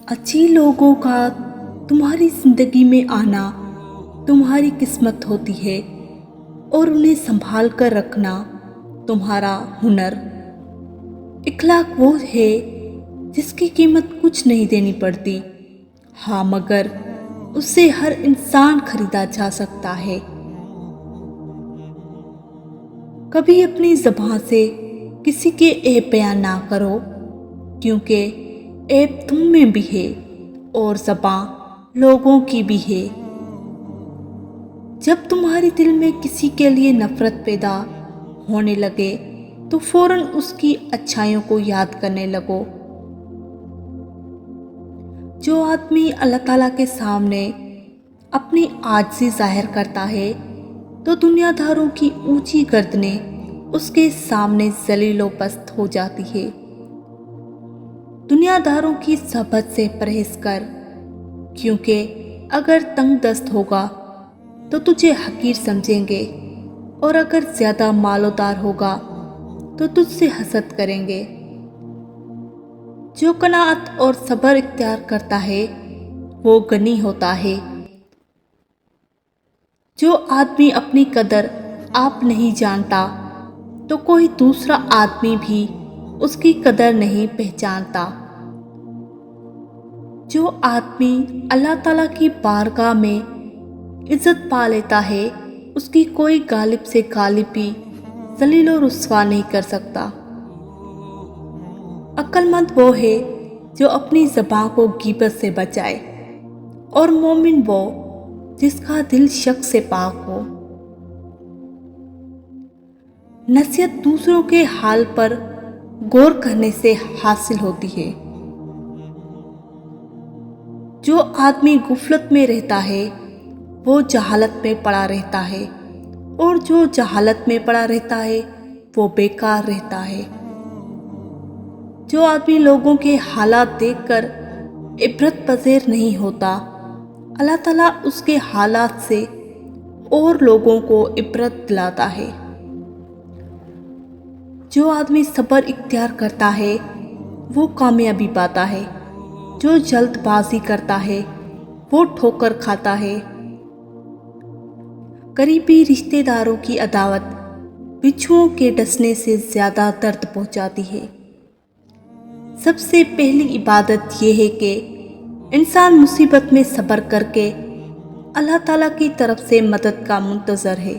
अच्छी लोगों का तुम्हारी जिंदगी में आना तुम्हारी किस्मत होती है और उन्हें संभाल कर रखना तुम्हारा हुनर। इखलाक वो है जिसकी कीमत कुछ नहीं देनी पड़ती, हाँ मगर उससे हर इंसान खरीदा जा सकता है। कभी अपनी ज़बान से किसी के ऐब बयान ना करो, क्योंकि ऐब तुम में भी है और ज़बान लोगों की भी है। जब तुम्हारे दिल में किसी के लिए नफरत पैदा होने लगे तो फौरन उसकी अच्छाइयों को याद करने लगो। जो आदमी अल्लाह ताला के सामने अपनी आजिज़ी जाहिर करता है तो दुनियादारों की ऊंची गर्दनें उसके सामने जलीलो पस्त हो जाती है। दुनियादारों की सोहबत से परहेज कर, क्योंकि अगर तंग दस्त होगा तो तुझे हकीर समझेंगे और अगर ज़्यादा मालोदार होगा तो तुझसे हसद करेंगे। जो कनाअत और सब्र इख्तियार करता है वो गनी होता है। जो आदमी अपनी कदर आप नहीं जानता तो कोई दूसरा आदमी भी उसकी कदर नहीं पहचानता। जो आदमी अल्लाह ताला की बारगाह में इज्जत पा लेता है उसकी कोई गालिब से गालिब भी जलील और रुस्वा नहीं कर सकता। अक्लमंद वो है जो अपनी ज़बान को गीबत से बचाए और मोमिन वो जिसका दिल शक से पाक हो। नसीहत दूसरों के हाल पर गौर करने से हासिल होती है। जो आदमी गुफलत में रहता है वो जहालत में पड़ा रहता है और जो जहालत में पड़ा रहता है वो बेकार रहता है। जो आदमी लोगों के हालात देखकर इबरत पज़ीर नहीं होता, अल्लाह ताला उसके हालात से और लोगों को इबरत दिलाता है। जो आदमी सब्र इख्तियार करता है वो कामयाबी पाता है। जो जल्दबाजी करता है वो ठोकर खाता है। करीबी रिश्तेदारों की अदावत बिच्छुओं के डसने से ज़्यादा दर्द पहुंचाती है। सबसे पहली इबादत यह है कि इंसान मुसीबत में सब्र करके अल्लाह ताला की तरफ से मदद का मुंतज़र है।